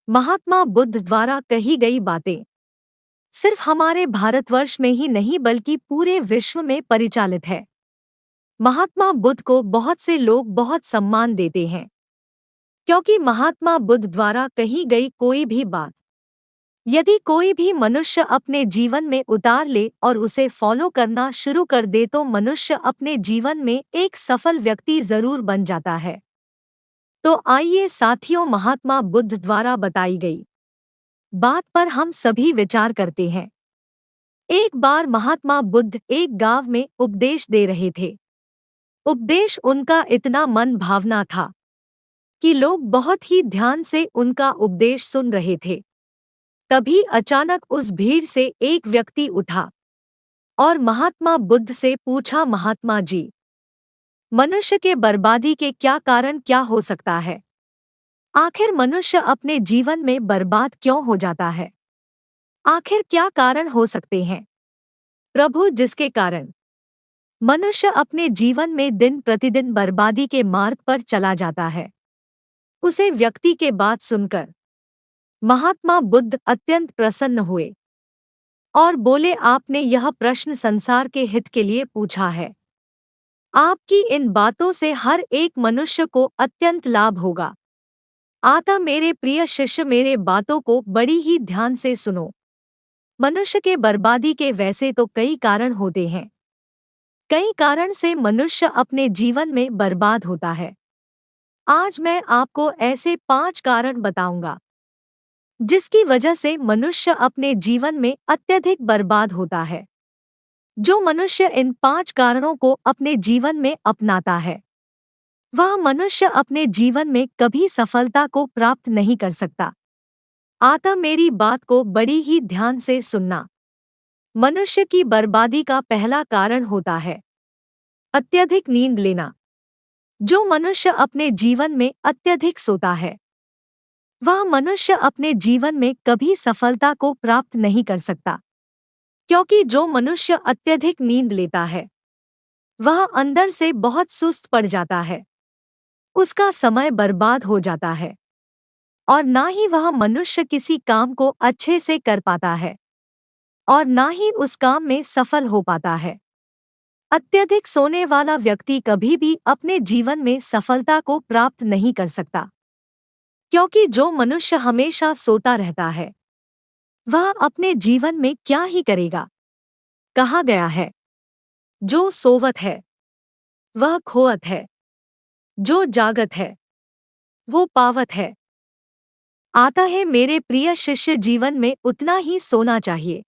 महात्मा बुद्ध द्वारा कही गई बातें सिर्फ हमारे भारतवर्ष में ही नहीं बल्कि पूरे विश्व में परिचालित है। महात्मा बुद्ध को बहुत से लोग बहुत सम्मान देते हैं क्योंकि महात्मा बुद्ध द्वारा कही गई कोई भी बात यदि कोई भी मनुष्य अपने जीवन में उतार ले और उसे फॉलो करना शुरू कर दे तो मनुष्य अपने जीवन में एक सफल व्यक्ति जरूर बन जाता है। तो आइए साथियों, महात्मा बुद्ध द्वारा बताई गई बात पर हम सभी विचार करते हैं। एक बार महात्मा बुद्ध एक गांव में उपदेश दे रहे थे। उपदेश उनका इतना मन भावना था कि लोग बहुत ही ध्यान से उनका उपदेश सुन रहे थे। तभी अचानक उस भीड़ से एक व्यक्ति उठा और महात्मा बुद्ध से पूछा, महात्मा जी, मनुष्य के बर्बादी के क्या हो सकता है? आखिर मनुष्य अपने जीवन में बर्बाद क्यों हो जाता है? आखिर क्या कारण हो सकते हैं प्रभु जिसके कारण मनुष्य अपने जीवन में दिन प्रतिदिन बर्बादी के मार्ग पर चला जाता है? उसे व्यक्ति के बात सुनकर महात्मा बुद्ध अत्यंत प्रसन्न हुए और बोले, आपने यह प्रश्न संसार के हित के लिए पूछा है। आपकी इन बातों से हर एक मनुष्य को अत्यंत लाभ होगा। अतः मेरे प्रिय शिष्य, मेरे बातों को बड़ी ही ध्यान से सुनो। मनुष्य के बर्बादी के वैसे तो कई कारण होते हैं। कई कारण से मनुष्य अपने जीवन में बर्बाद होता है। आज मैं आपको ऐसे 5 कारण बताऊंगा जिसकी वजह से मनुष्य अपने जीवन में अत्यधिक बर्बाद होता है। जो मनुष्य इन 5 कारणों को अपने जीवन में अपनाता है वह मनुष्य अपने जीवन में कभी सफलता को प्राप्त नहीं कर सकता। अतः मेरी बात को बड़ी ही ध्यान से सुनना। मनुष्य की बर्बादी का पहला कारण होता है अत्यधिक नींद लेना। जो मनुष्य अपने जीवन में अत्यधिक सोता है वह मनुष्य अपने जीवन में कभी सफलता को प्राप्त नहीं कर सकता, क्योंकि जो मनुष्य अत्यधिक नींद लेता है वह अंदर से बहुत सुस्त पड़ जाता है। उसका समय बर्बाद हो जाता है और ना ही वह मनुष्य किसी काम को अच्छे से कर पाता है और ना ही उस काम में सफल हो पाता है। अत्यधिक सोने वाला व्यक्ति कभी भी अपने जीवन में सफलता को प्राप्त नहीं कर सकता, क्योंकि जो मनुष्य हमेशा सोता रहता है वह अपने जीवन में क्या ही करेगा। कहा गया है, जो सोवत है वह खोवत है, जो जागत है वो पावत है। आता है मेरे प्रिय शिष्य, जीवन में उतना ही सोना चाहिए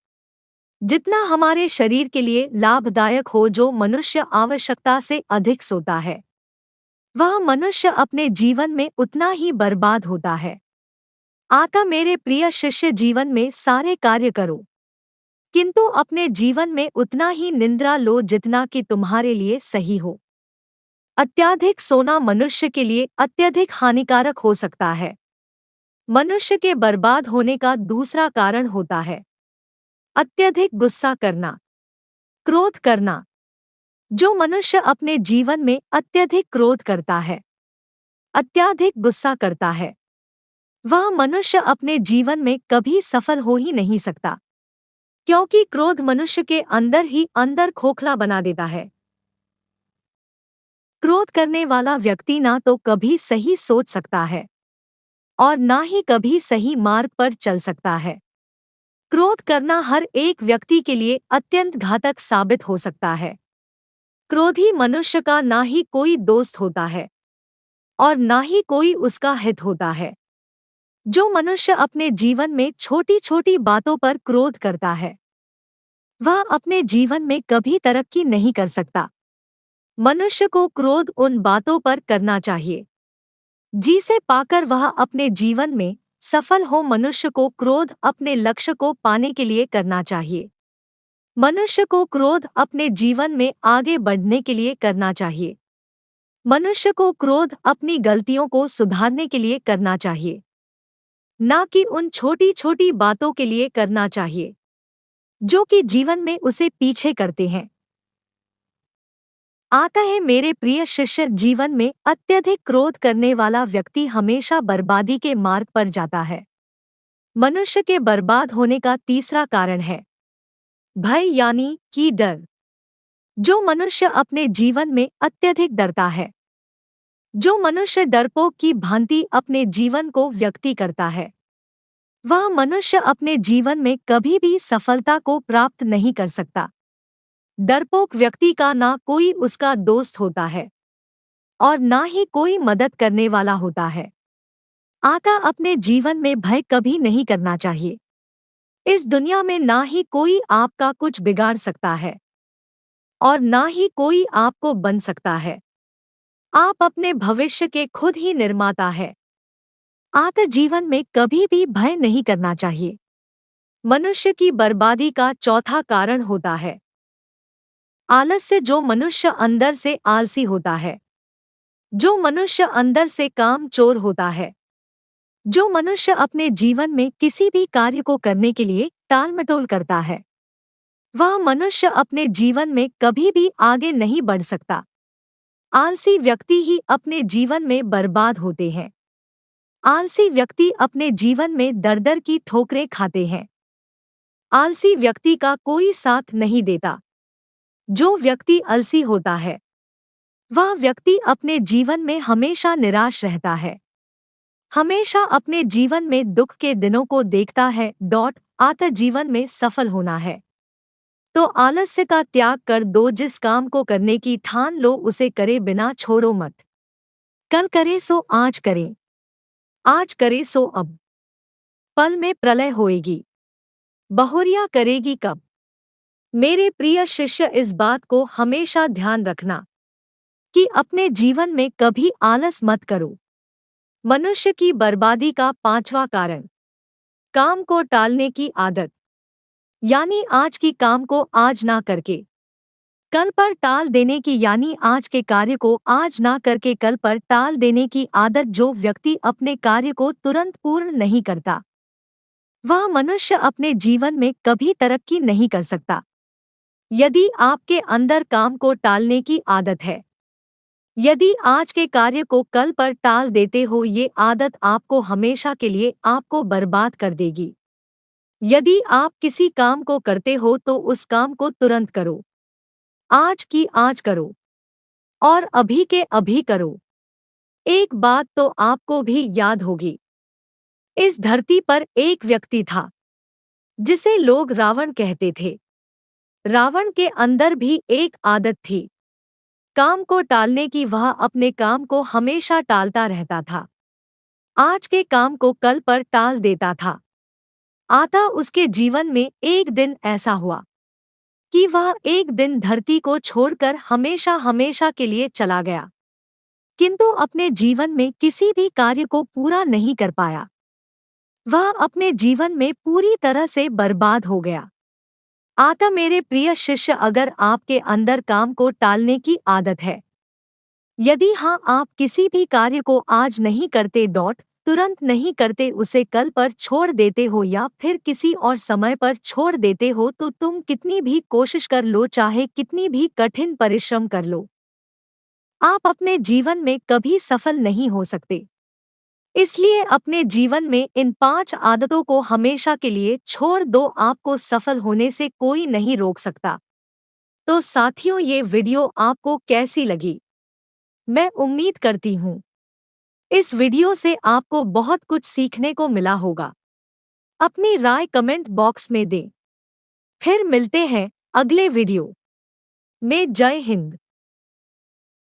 जितना हमारे शरीर के लिए लाभदायक हो। जो मनुष्य आवश्यकता से अधिक सोता है वह मनुष्य अपने जीवन में उतना ही बर्बाद होता है। आता मेरे प्रिय शिष्य, जीवन में सारे कार्य करो किंतु अपने जीवन में उतना ही निद्रा लो जितना कि तुम्हारे लिए सही हो। अत्यधिक सोना मनुष्य के लिए अत्यधिक हानिकारक हो सकता है। मनुष्य के बर्बाद होने का दूसरा कारण होता है अत्यधिक गुस्सा करना, क्रोध करना। जो मनुष्य अपने जीवन में अत्यधिक क्रोध करता है, अत्यधिक गुस्सा करता है, वह मनुष्य अपने जीवन में कभी सफल हो ही नहीं सकता, क्योंकि क्रोध मनुष्य के अंदर ही अंदर खोखला बना देता है। क्रोध करने वाला व्यक्ति ना तो कभी सही सोच सकता है और ना ही कभी सही मार्ग पर चल सकता है। क्रोध करना हर एक व्यक्ति के लिए अत्यंत घातक साबित हो सकता है। क्रोधी मनुष्य का ना ही कोई दोस्त होता है और ना ही कोई उसका हित होता है। जो मनुष्य अपने जीवन में छोटी छोटी बातों पर क्रोध करता है वह अपने जीवन में कभी तरक्की नहीं कर सकता। मनुष्य को क्रोध उन बातों पर करना चाहिए जिसे पाकर वह अपने जीवन में सफल हो। मनुष्य को क्रोध अपने लक्ष्य को पाने के लिए करना चाहिए। मनुष्य को क्रोध अपने जीवन में आगे बढ़ने के लिए करना चाहिए। मनुष्य को क्रोध अपनी गलतियों को सुधारने के लिए करना चाहिए, ना कि उन छोटी छोटी बातों के लिए करना चाहिए जो कि जीवन में उसे पीछे करते हैं। आता है मेरे प्रिय शिष्य, जीवन में अत्यधिक क्रोध करने वाला व्यक्ति हमेशा बर्बादी के मार्ग पर जाता है। मनुष्य के बर्बाद होने का तीसरा कारण है भय यानी कि डर। जो मनुष्य अपने जीवन में अत्यधिक डरता है, जो मनुष्य डरपोक की भांति अपने जीवन को व्यक्ति करता है, वह मनुष्य अपने जीवन में कभी भी सफलता को प्राप्त नहीं कर सकता। डरपोक व्यक्ति का ना कोई उसका दोस्त होता है और ना ही कोई मदद करने वाला होता है। अतः अपने जीवन में भय कभी नहीं करना चाहिए। इस दुनिया में ना ही कोई आपका कुछ बिगाड़ सकता है और ना ही कोई आपको बन सकता है। आप अपने भविष्य के खुद ही निर्माता है। अतः जीवन में कभी भी भय नहीं करना चाहिए। मनुष्य की बर्बादी का चौथा कारण होता है आलस्य। जो मनुष्य अंदर से आलसी होता है, जो मनुष्य अंदर से काम चोर होता है, जो मनुष्य अपने जीवन में किसी भी कार्य को करने के लिए टालमटोल करता है, वह मनुष्य अपने जीवन में कभी भी आगे नहीं बढ़ सकता। आलसी व्यक्ति ही अपने जीवन में बर्बाद होते हैं। आलसी व्यक्ति अपने जीवन में दर-दर की ठोकरें खाते हैं। आलसी व्यक्ति का कोई साथ नहीं देता। जो व्यक्ति आलसी होता है, वह व्यक्ति अपने जीवन में हमेशा निराश रहता है, हमेशा अपने जीवन में दुख के दिनों को देखता है। अतः जीवन में सफल होना है तो आलस्य का त्याग कर दो। जिस काम को करने की ठान लो उसे करे बिना छोड़ो मत। कल करे सो आज करे, आज करे सो अब। पल में प्रलय होएगी, बहुरिया करेगी कब। मेरे प्रिय शिष्य, इस बात को हमेशा ध्यान रखना कि अपने जीवन में कभी आलस मत करो। मनुष्य की बर्बादी का पांचवा कारण काम को टालने की आदत, यानी आज की काम को आज ना करके कल पर टाल देने की, यानी आज के कार्य को आज ना करके कल पर टाल देने की आदत। जो व्यक्ति अपने कार्य को तुरंत पूर्ण नहीं करता, वह मनुष्य अपने जीवन में कभी तरक्की नहीं कर सकता। यदि आपके अंदर काम को टालने की आदत है, यदि आज के कार्य को कल पर टाल देते हो, ये आदत आपको हमेशा के लिए आपको बर्बाद कर देगी। यदि आप किसी काम को करते हो तो उस काम को तुरंत करो, आज की आज करो और अभी के अभी करो। एक बात तो आपको भी याद होगी, इस धरती पर एक व्यक्ति था जिसे लोग रावण कहते थे। रावण के अंदर भी एक आदत थी काम को टालने की। वह अपने काम को हमेशा टालता रहता था, आज के काम को कल पर टाल देता था। अतः उसके जीवन में एक दिन ऐसा हुआ कि वह एक दिन धरती को छोड़कर हमेशा हमेशा के लिए चला गया, किंतु अपने जीवन में किसी भी कार्य को पूरा नहीं कर पाया। वह अपने जीवन में पूरी तरह से बर्बाद हो गया। अतः मेरे प्रिय शिष्य, अगर आपके अंदर काम को टालने की आदत है, यदि हाँ आप किसी भी कार्य को आज नहीं करते, तुरंत नहीं करते, उसे कल पर छोड़ देते हो या फिर किसी और समय पर छोड़ देते हो, तो तुम कितनी भी कोशिश कर लो, चाहे कितनी भी कठिन परिश्रम कर लो, आप अपने जीवन में कभी सफल नहीं हो सकते। इसलिए अपने जीवन में इन 5 आदतों को हमेशा के लिए छोड़ दो। आपको सफल होने से कोई नहीं रोक सकता। तो साथियों, ये वीडियो आपको कैसी लगी? मैं उम्मीद करती हूँ इस वीडियो से आपको बहुत कुछ सीखने को मिला होगा। अपनी राय कमेंट बॉक्स में दें। फिर मिलते हैं अगले वीडियो में। जय हिंद।